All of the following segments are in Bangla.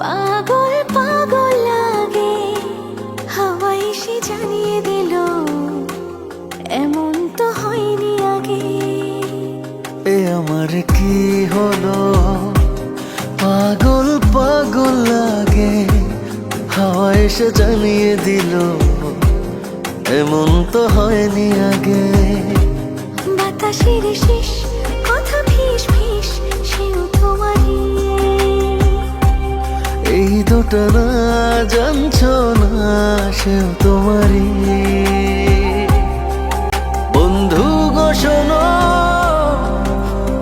পাগল পাগল লাগে, হাওয়া এসে জানিয়ে দিল এমন তো হয়নি আগে। এ আমার কি হলো, পাগল পাগল লাগে, হাওয়া এসে জানিয়ে দিল এমন তো হয়নি আগে। বাতাসের শেষ কথা ফিস ফিস, সেও তোমারই। এই দুটো না জানছো না, সেও তোমারই। বন্ধু গো শোনো,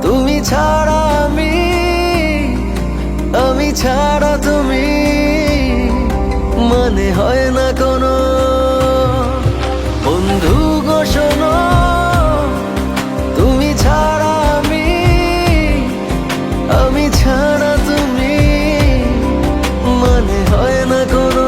তুমি ছাড়া আমি ছাড়া তুমি, মানে হয় না কোনো। বন্ধু গো শোনো, তুমি ছাড়া আমি ছাড়া তুমি, মানে হয় না কোনো।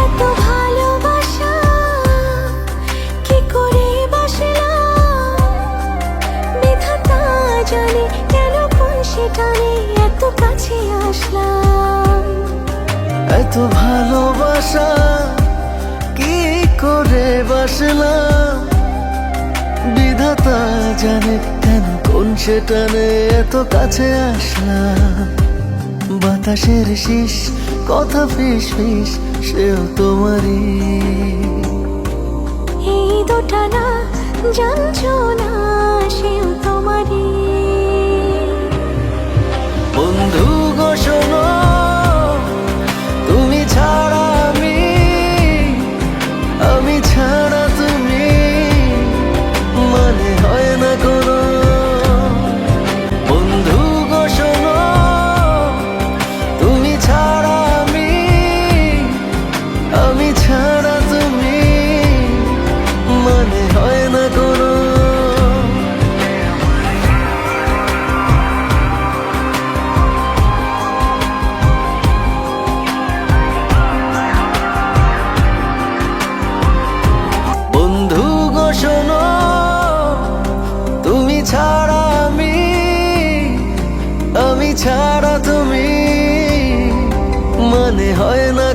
এত ভালোবাসা কি করে বাসলাম, বিধাতা জানে কেন কোন সেটানে এত কাছে আসলাম। এত ভালোবাসা কি করে বাসলাম, বিধাতা জানে কেন কোন সেটানে এত কাছে আসলাম। বাতাসের শীষ কথা ফিস ফিস, সেও তোমারই। এই দুটা না জানছো না, সেও তোমারই। বন্ধু গো শোনো, তুমি ছাড়া আমি ছাড়া তুমি, মানে হয় না কোনো। বন্ধু গো শোনো, তুমি ছাড়া আমি ছাড়া তুমি, মানে হয় না কোনো। বন্ধু গো শোনো, তুমি ছাড়া আমি ছাড়া তুমি, মানে হয় না